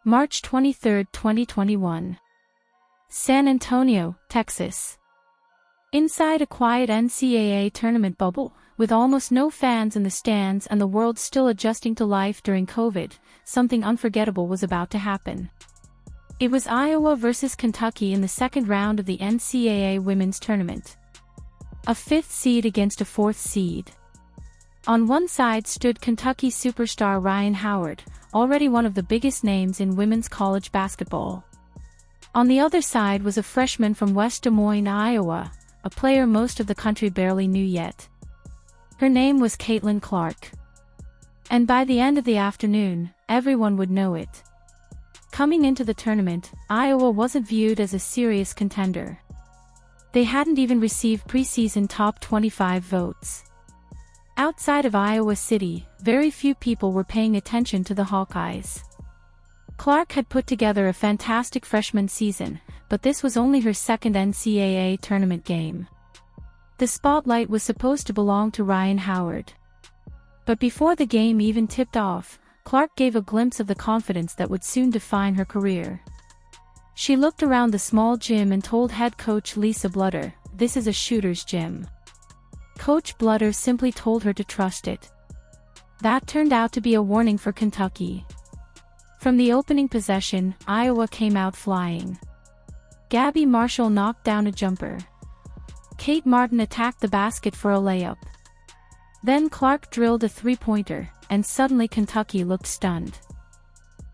March 23, 2021. San Antonio, Texas. Inside a quiet NCAA tournament bubble, with almost no fans in the stands and the world still adjusting to life during COVID, something unforgettable was about to happen. It was Iowa versus Kentucky in the second round of the NCAA Women's Tournament. A fifth seed against a fourth seed. On one side stood Kentucky superstar Rhyne Howard, already one of the biggest names in women's college basketball. On the other side was a freshman from West Des Moines, Iowa, a player most of the country barely knew yet. Her name was Caitlin Clark. And by the end of the afternoon, everyone would know it. Coming into the tournament, Iowa wasn't viewed as a serious contender. They hadn't even received preseason top 25 votes. Outside of Iowa City, very few people were paying attention to the Hawkeyes. Clark had put together a fantastic freshman season, but this was only her second NCAA tournament game. The spotlight was supposed to belong to Rhyne Howard. But before the game even tipped off, Clark gave a glimpse of the confidence that would soon define her career. She looked around the small gym and told head coach Lisa Blutter, "This is a shooter's gym." Coach Blutter simply told her to trust it. That turned out to be a warning for Kentucky. From the opening possession, Iowa came out flying. Gabby Marshall knocked down a jumper. Kate Martin attacked the basket for a layup. Then Clark drilled a three-pointer, and suddenly Kentucky looked stunned.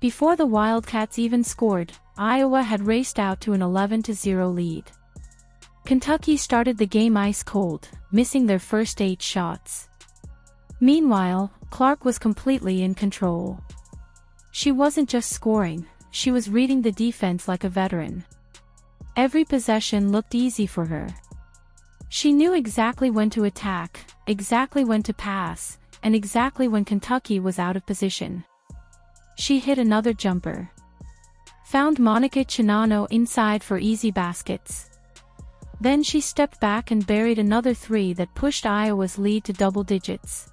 Before the Wildcats even scored, Iowa had raced out to an 11-0 lead. Kentucky started the game ice cold, missing their first 8 shots. Meanwhile, Clark was completely in control. She wasn't just scoring, she was reading the defense like a veteran. Every possession looked easy for her. She knew exactly when to attack, exactly when to pass, and exactly when Kentucky was out of position. She hit another jumper. Found Monica Chinano inside for easy baskets. Then she stepped back and buried another 3 that pushed Iowa's lead to double digits.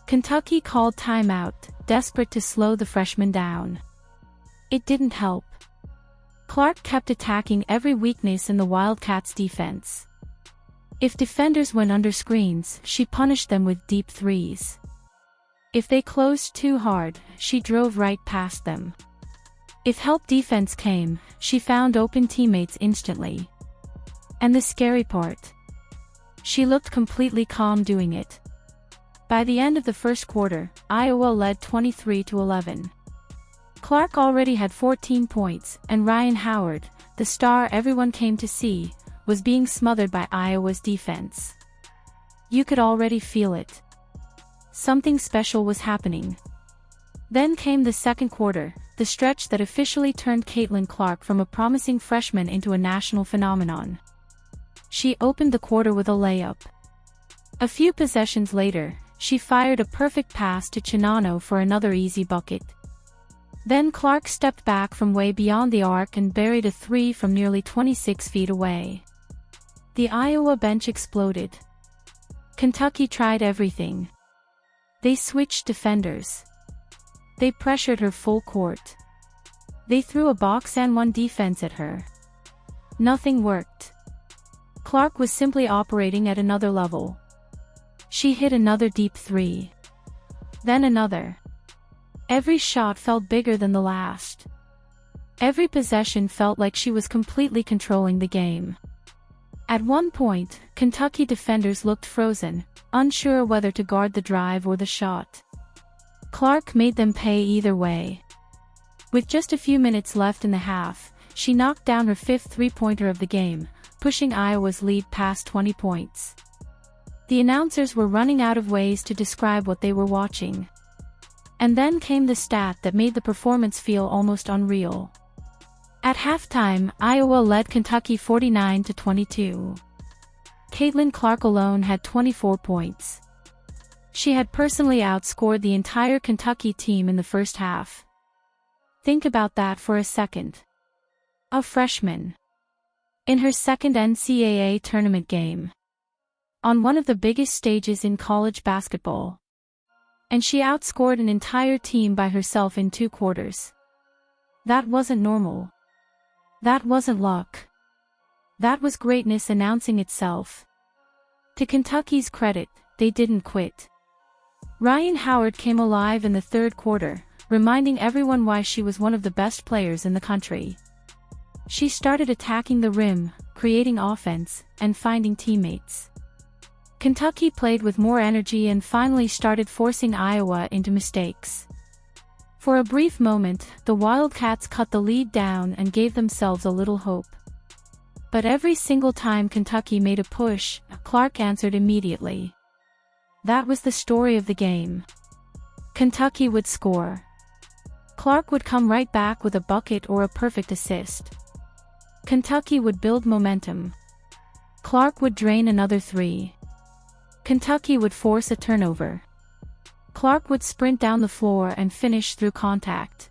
Kentucky called timeout, desperate to slow the freshman down. It didn't help. Clark kept attacking every weakness in the Wildcats' defense. If defenders went under screens, she punished them with deep threes. If they closed too hard, she drove right past them. If help defense came, she found open teammates instantly. And the scary part? She looked completely calm doing it. By the end of the first quarter, Iowa led 23-11. Clark already had 14 points, and Rhyne Howard, the star everyone came to see, was being smothered by Iowa's defense. You could already feel it. Something special was happening. Then came the second quarter, the stretch that officially turned Caitlin Clark from a promising freshman into a national phenomenon. She opened the quarter with a layup. A few possessions later, she fired a perfect pass to Chinano for another easy bucket. Then Clark stepped back from way beyond the arc and buried a 3 from nearly 26 feet away. The Iowa bench exploded. Kentucky tried everything. They switched defenders. They pressured her full court. They threw a box-and-1 defense at her. Nothing worked. Clark was simply operating at another level. She hit another deep 3. Then another. Every shot felt bigger than the last. Every possession felt like she was completely controlling the game. At one point, Kentucky defenders looked frozen, unsure whether to guard the drive or the shot. Clark made them pay either way. With just a few minutes left in the half, she knocked down her 5th three-pointer of the game, pushing Iowa's lead past 20 points. The announcers were running out of ways to describe what they were watching. And then came the stat that made the performance feel almost unreal. At halftime, Iowa led Kentucky 49-22. Caitlin Clark alone had 24 points. She had personally outscored the entire Kentucky team in the first half. Think about that for a second. A freshman. In her second NCAA tournament game. On one of the biggest stages in college basketball. And she outscored an entire team by herself in 2 quarters. That wasn't normal. That wasn't luck. That was greatness announcing itself. To Kentucky's credit, they didn't quit. Rhyne Howard came alive in the third quarter, reminding everyone why she was one of the best players in the country. She started attacking the rim, creating offense, and finding teammates. Kentucky played with more energy and finally started forcing Iowa into mistakes. For a brief moment, the Wildcats cut the lead down and gave themselves a little hope. But every single time Kentucky made a push, Clark answered immediately. That was the story of the game. Kentucky would score. Clark would come right back with a bucket or a perfect assist. Kentucky would build momentum. Clark would drain another three. Kentucky would force a turnover. Clark would sprint down the floor and finish through contact.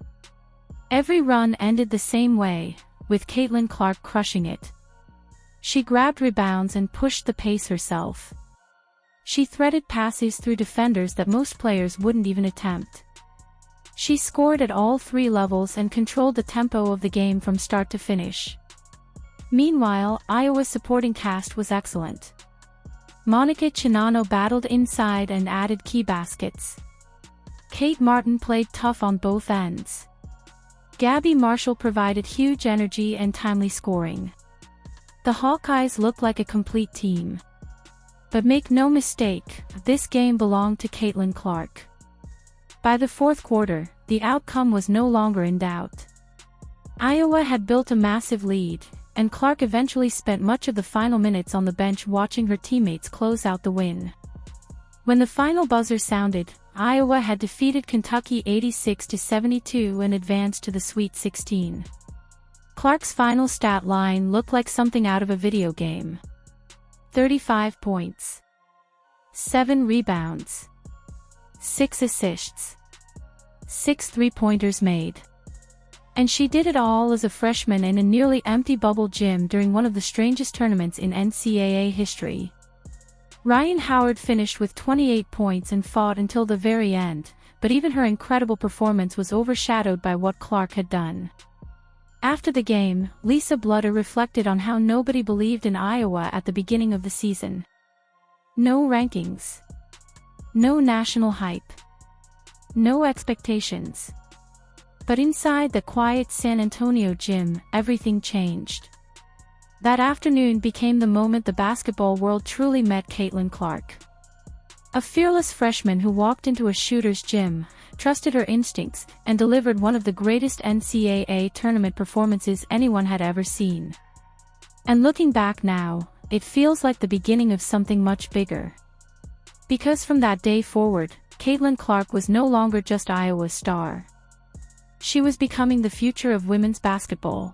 Every run ended the same way, with Caitlin Clark crushing it. She grabbed rebounds and pushed the pace herself. She threaded passes through defenders that most players wouldn't even attempt. She scored at all three levels and controlled the tempo of the game from start to finish. Meanwhile, Iowa's supporting cast was excellent. Monica Chinano battled inside and added key baskets. Kate Martin played tough on both ends. Gabby Marshall provided huge energy and timely scoring. The Hawkeyes looked like a complete team. But make no mistake, this game belonged to Caitlin Clark. By the fourth quarter, the outcome was no longer in doubt. Iowa had built a massive lead, and Clark eventually spent much of the final minutes on the bench watching her teammates close out the win. When the final buzzer sounded, Iowa had defeated Kentucky 86-72 and advanced to the Sweet 16. Clark's final stat line looked like something out of a video game. 35 points. 7 rebounds. 6 assists. 6 three-pointers made. And she did it all as a freshman in a nearly empty bubble gym during one of the strangest tournaments in NCAA history. Rhyne Howard finished with 28 points and fought until the very end, but even her incredible performance was overshadowed by what Clark had done. After the game, Lisa Bludder reflected on how nobody believed in Iowa at the beginning of the season. No rankings. No national hype. No expectations. But inside the quiet San Antonio gym, everything changed. That afternoon became the moment the basketball world truly met Caitlin Clark. A fearless freshman who walked into a shooter's gym, trusted her instincts, and delivered one of the greatest NCAA tournament performances anyone had ever seen. And looking back now, it feels like the beginning of something much bigger. Because from that day forward, Caitlin Clark was no longer just Iowa's star. She was becoming the future of women's basketball.